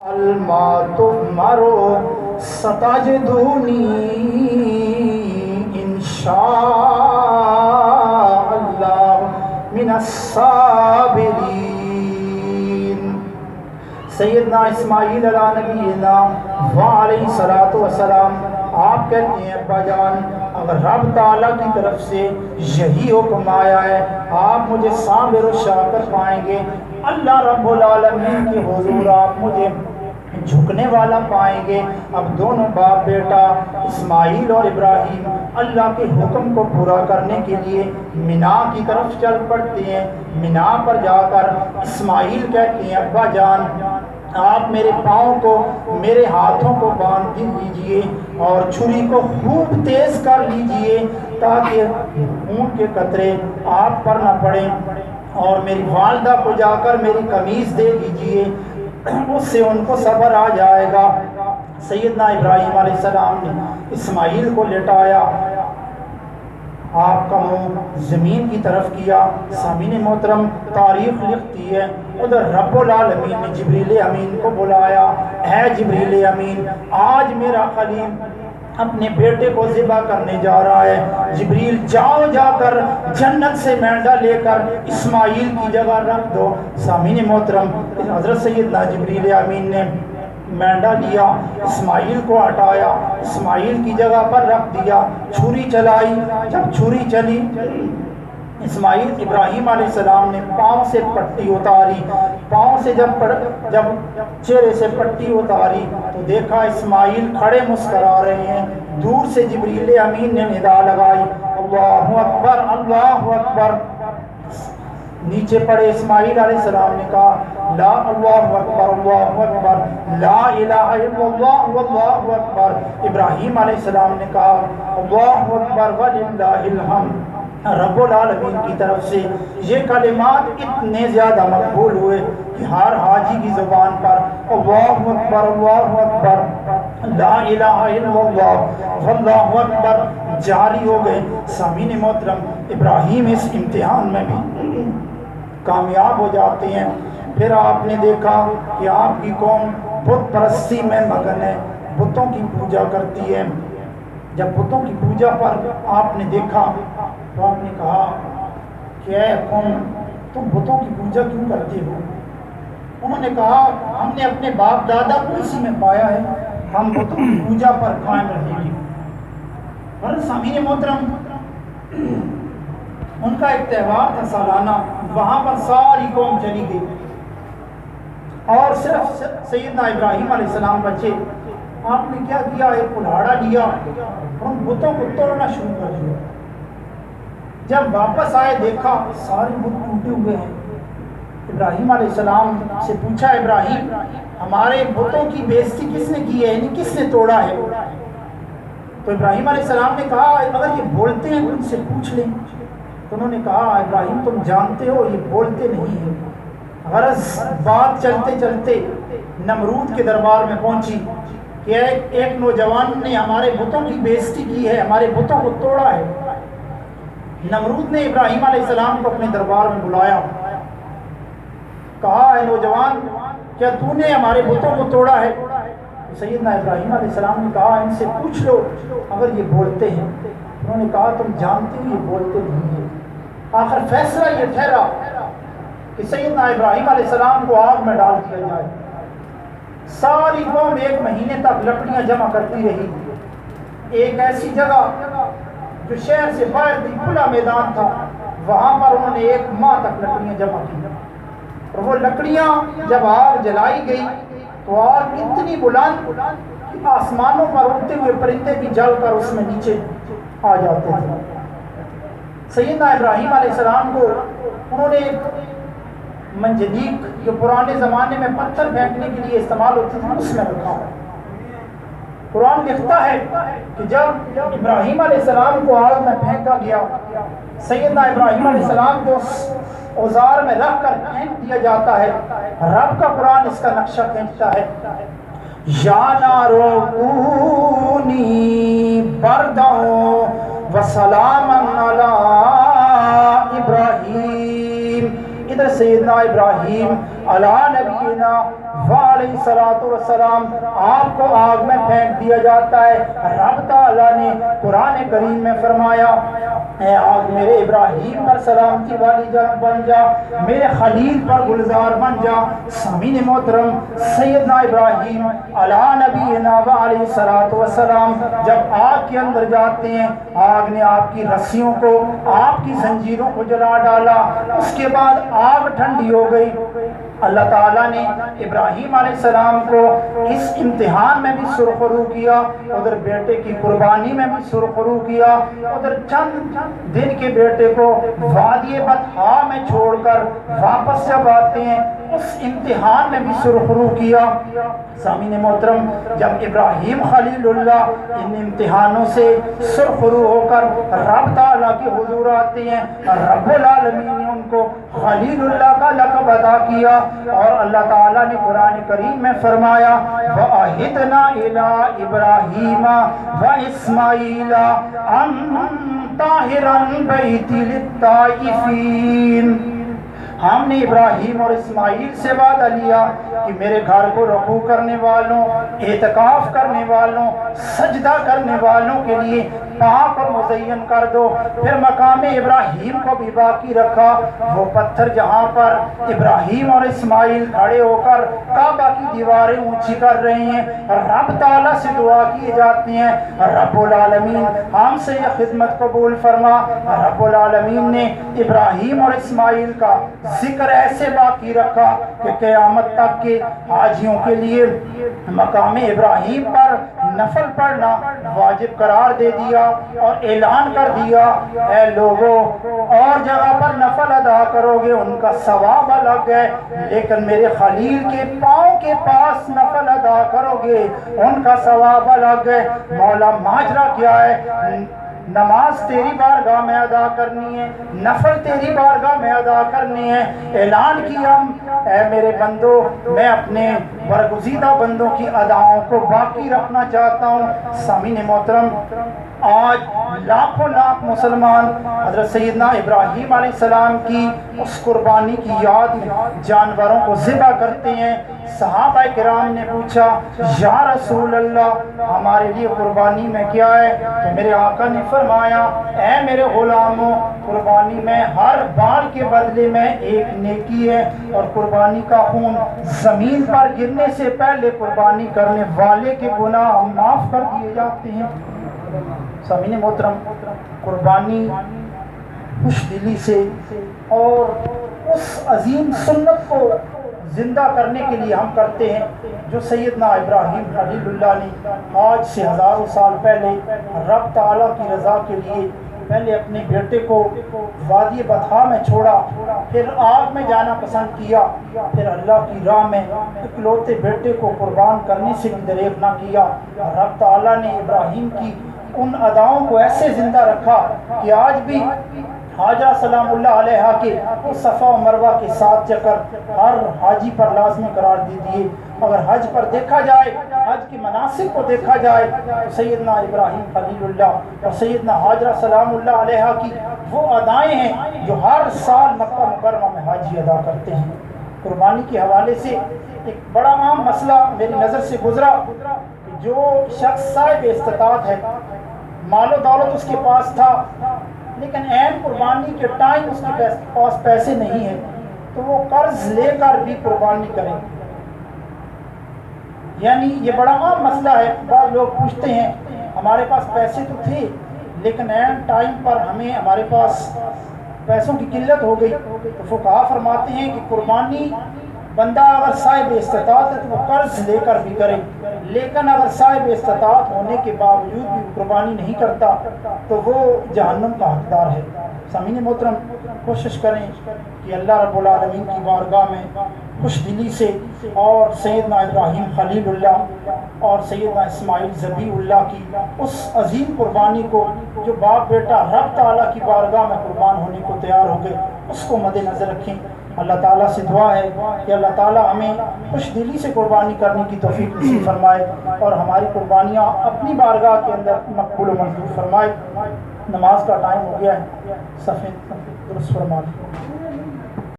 ما تؤمر ستجدنی انشاء اللہ من الصابرین۔ سیدنا اسماعیل علیہ نبینا وعلیہ الصلوۃ والسلام آپ کہتے ہیں ابا جان اگر رب تعالیٰ کی طرف سے یہی حکم آیا ہے آپ مجھے صابر و شاکر پائیں گے، اللہ رب العالمین کے حضور آپ مجھے جھکنے والا پائیں گے۔ اب دونوں باپ بیٹا اسماعیل اور ابراہیم اللہ کے حکم کو پورا کرنے کے لیے مینا کی طرف چل پڑتے ہیں۔ مینا پر جا کر اسماعیل کہتے ہیں ابا جان آپ میرے پاؤں کو میرے ہاتھوں کو باندھ لیجئے اور چھری کو خوب تیز کر لیجئے تاکہ خون کے قطرے آپ پر نہ پڑیں، اور میری والدہ کو جا کر میری قمیض دے دیجئے، اس سے ان کو صبر آ جائے گا۔ سیدنا ابراہیم علیہ السلام نے اسماعیل کو لٹایا، آپ کا منہ زمین کی طرف کیا۔ سامعین محترم تاریخ لکھتی ہے ادھر رب العالمین نے جبریل امین کو بلایا، اے جبریل امین آج میرا خلیل اپنے بیٹے کو ذبح کرنے جا رہا ہے، جبریل جاؤ جا کر جنت سے مینڈا لے کر اسماعیل کی جگہ رکھ دو۔ سامعین محترم حضرت سیدنا جبریل امین نے مینڈا لیا، اسماعیل کو ہٹایا، اسماعیل کی جگہ پر رکھ دیا، چھری چلائی، جب چھری چلی اسماعیل ابراہیم علیہ السلام نے پاؤں سے پٹی اتاری، پاؤں سے جب چہرے سے پٹی اتاری تو دیکھا اسماعیل کھڑے مسکرا رہے ہیں۔ دور سے جبریل امین نے ندا لگائی اللہ اکبر اللہ اکبر۔ نیچے پڑے اسماعیل علیہ السلام نے کہا لا اللہ اکبر لا الہ الا اللہ واللہ اکبر۔ ابراہیم علیہ السلام نے کہا اللہ اکبر وللہ الحمد۔ رب العالمین کی طرف سے یہ کلمات اتنے زیادہ مقبول ہوئے کہ ہر حاجی کی زبان پر اللہ اکبر لا الہ الا اللہ واللہ اکبر جاری ہو گئے۔ سامعین محترم ابراہیم اس امتحان میں بھی کامیاب ہو جاتے ہیں۔ پھر آپ نے دیکھا کہ آپ کی قوم بت پرستی میں مگن ہے، بتوں کی پوجا کرتی ہے۔ جب بتوں کی پوجا پر آپ نے دیکھا تو آپ نے کہا کہ اے قوم تم بتوں کی پوجا کیوں کرتے ہو؟ انہوں نے کہا ہم نے اپنے باپ دادا کو اسی میں پایا ہے، ہم بتوں کی پوجا پر قائم رہیں گے۔ اور سامعین محترم ان کا ایک تہوار تھا سالانہ، وہاں پر ساری قوم چلی گئی اور صرف سیدنا ابراہیم علیہ السلام بچے۔ آپ نے کیا کیا؟ ایک کلہاڑا لیا اور ان بتوں کو توڑنا شروع کر دیا۔ جب واپس آئے دیکھا سارے بت ٹوٹے ہوئے ہیں۔ ابراہیم علیہ السلام سے پوچھا ابراہیم ہمارے بتوں کی بے عزتی کس نے کی ہے، یعنی کس نے توڑا ہے؟ تو ابراہیم علیہ السلام نے کہا اگر یہ بولتے ہیں تو ان سے پوچھ لیں۔ تو انہوں نے کہا ابراہیم تم جانتے ہو یہ بولتے نہیں ہیں۔ غرض بات چلتے چلتے نمرود کے دربار میں پہنچی کہ ایک نوجوان نے ہمارے بتوں کی بے عزتی کی ہے، ہمارے بتوں کو توڑا ہے۔ نمرود نے ابراہیم علیہ السلام کو اپنے دربار میں بلایا، کہا اے نوجوان کیا تو نے ہمارے بتوں کو توڑا ہے؟ سیدنا ابراہیم علیہ السلام نے کہا ان سے پوچھ لو اگر یہ بولتے ہیں۔ انہوں نے کہا تم جانتے ہو یہ بولتے نہیں ہیں۔ آخر فیصلہ یہ ٹھہرا کہ سیدنا ابراہیم علیہ السلام کو آگ میں ڈال دیا جائے۔ ساری قوم ایک مہینے تک لکڑیاں جمع کرتی رہی۔ ایک ایسی جگہ جو شہر سے باہر بھی کھلا میدان تھا وہاں پر انہوں نے ایک ماہ تک لکڑیاں جمع کی، اور وہ لکڑیاں جب آگ جلائی گئی تو آگ اتنی بلند کہ آسمانوں پر اڑتے ہوئے پرندے بھی جل کر اس میں نیچے آ جاتے تھے۔ سیدنا ابراہیم علیہ السلام کو انہوں نے منجنیق جو پرانے زمانے میں پتھر پھینکنے کے لیے استعمال ہوتی تھی اس میں رکھا۔ قرآن لکھتا ہے کہ جب ابراہیم علیہ السلام کو آگ میں پھینکا گیا سیدنا ابراہیم علیہ السلام کو اوزار میں رکھ کر پھینک دیا جاتا ہے۔ رب کا قرآن اس کا نقشہ کھینچتا ہے یا نارو کونی برداً وسلاما علی ابراہیم۔ ادھر سیدنا ابراہیم علی نبینا वस्सलाम आप को आग में फेंक दिया जाता है। रब ताला ने कुरान करीम में फरमाया, ए आग मेरे इब्राहीम पर सलामती वाली बन जा, मेरे खलील पर गुलजार बन जा। सामीन मोहतरम, सैयदना इब्राहीम अला नबीना व अलैहिस्सलातु वस्सलाम जब आग के अंदर जाते हैं, आग ने आपकी रस्सियों को, आपकी जंजीरों को जला डाला। उसके बाद आग ठंडी हो गई। अल्लाह ताला ने इब्राहीम अलैहिस्सलाम को इस इम्तिहान में भी सुरखरू किया, उधर बेटे की कुर्बानी में भी सुरखरू किया, उधर चंद दिन के बेटे को वादी बतहा में छोड़कर वापस जब आते हैं उस इम्तिहान में भी सुरखरू किया। सामीन मोहतरम, जब इब्राहीम खलीलुल्लाह इन इम्तिहानों से सुरखरू होकर रब ताला के हुजूर आते हैं, रब्बुल आलमीन ने उनको खलीलुल्लाह का लक़ब अता किया। और अल्लाह ताला ने कुरान करीम में फरमाया, वअहिदना इला इब्राहीम व इस्माईल अन ताहिरन बैती लित्ताइफीन। हमने इब्राहीम और इस्माईल से वादा लिया कि मेरे घर को रकू करने वालों, एतकाफ करने वालों, सजदा करने वालों के लिए पाक और मुज़य्यन कर दो। फिर मकाम इब्राहीम को भी बाकी रखा, वो पत्थर जहाँ पर इब्राहीम और इस्माईल खड़े होकर काबा की दीवारें ऊंची कर रहे हैं, रब ताला से दुआ किए जाती हैं, रब्बुल आलमीन हमसे यह खिदमत कबूल फरमा। रब्बुल आलमीन ने इब्राहीम और इस्माईल का जिक्र ऐसे बाकी रखा कि क़यामत तक के हाजियों के लिए मकाम इब्राहीम पर नफल पढ़ना वाजिब करार दे दिया और ऐलान कर दिया, ऐ लोगों और जगह पर नफल अदा करोगे उनका सवाब अलग है, लेकिन मेरे खलील के पाँव के पास नफल अदा करोगे उनका सवाब अलग है। मौला माजरा क्या है? नमाज तेरी बारगाह में अदा करनी है, नफल तेरी बारगाह में अदा करनी है। ऐलान किया, ऐ मेरे बंदो, मैं अपने बरगुज़ीदा बंदों की अदाओं को बाकी रखना चाहता हूँ। सामीन मोहतरम, आज लाखों लाख मुसलमान हज़रत सैयदना इब्राहीम अलैहिस्सलाम की उस कुर्बानी की याद में जानवरों को ज़िबा करते हैं। सहाबा किराम ने पूछा, या रसूल अल्लाह, हमारे लिए कुर्बानी में क्या है? तो मेरे आका ने फरमाया, ऐ मेरे गुलामों, कुर्बानी में हर बाल के बदले में एक नेकी है, और कुर्बानी का खून ज़मीन पर गिरने से पहले कुर्बानी करने वाले के गुनाह माफ़ कर दिए जाते हैं। सामीन मोहतरम, कुर्बानी खुश दिली से और उस अजीम सुन्नत को जिंदा करने के लिए हम करते हैं जो सैयदना इब्राहीम खलीलुल्लाह ने आज से हज़ारों साल पहले रब ताला की रज़ा के लिए पहले अपने बेटे को वादी बतहा में छोड़ा, फिर आग में जाना पसंद किया, फिर अल्लाह की राह में इकलौते बेटे को कुर्बान करने से भी दरेक ना किया। रब ताला ने इब्राहीम की उन अदाओं को ऐसे जिंदा रखा कि आज भी हाजरा सलामुल्लाह अलैहा के उस सफ़ा और मरवा के 7 चक्कर हर हाजी पर लाजमी करार दे दिए। अगर हज पर देखा जाए, हज के मनासिक को देखा जाए, तो सैयदना इब्राहीम खलीलुल्लाह और सैयदना हाजरा सलामुल्लाह अलैहा की वो अदाएँ हैं जो हर साल मक्का मुकर्रमा में हाजी अदा करते हैं। कुर्बानी के हवाले से एक बड़ा आम मसला मेरी नज़र से गुजरा कि जो शख्स साहिब इस्तिताअत है, मालो दौलत उसके पास था, लेकिन ऐन कुर्बानी के टाइम उसके पास पैसे नहीं है, तो वो कर्ज लेकर भी कुर्बानी करे। यानी ये बड़ा आम मसला है। बाद लोग पूछते हैं, हमारे पास पैसे तो थे, लेकिन ऐन टाइम पर हमारे पास पैसों की किल्लत हो गई, तो फुक़हा फरमाते हैं कि कुर्बानी बंदा अगर साहिब इस्तिताअत है तो वो कर्ज लेकर भी करे, लेकिन अगर साहिब इस्तिताअत होने के बावजूद भी कुर्बानी नहीं करता तो वो जहन्नम का हकदार है। सामीन मोहतरम, कोशिश करें कि अल्लाह रब्बुल आलमीन की बारगाह में खुश दिली से और सैयदना इब्राहीम खलीलुल्लाह और सैयदना इस्माईल ज़बीहुल्लाह की उस अजीम कुर्बानी को जो बाप बेटा रब ताला की बारगाह में कुर्बान होने को तैयार हो गए, उसको मद्देनज़र रखें। अल्लाह ताला से दुआ है कि अल्लाह ताला हमें खुश दिली से कुर्बानी करने की तौफीक नसीब फरमाए और हमारी कुर्बानियाँ अपनी बारगाह के अंदर मकबूल व मंजूर फरमाए। नमाज का टाइम हो गया है, सफ़े दुरुस्त फरमा।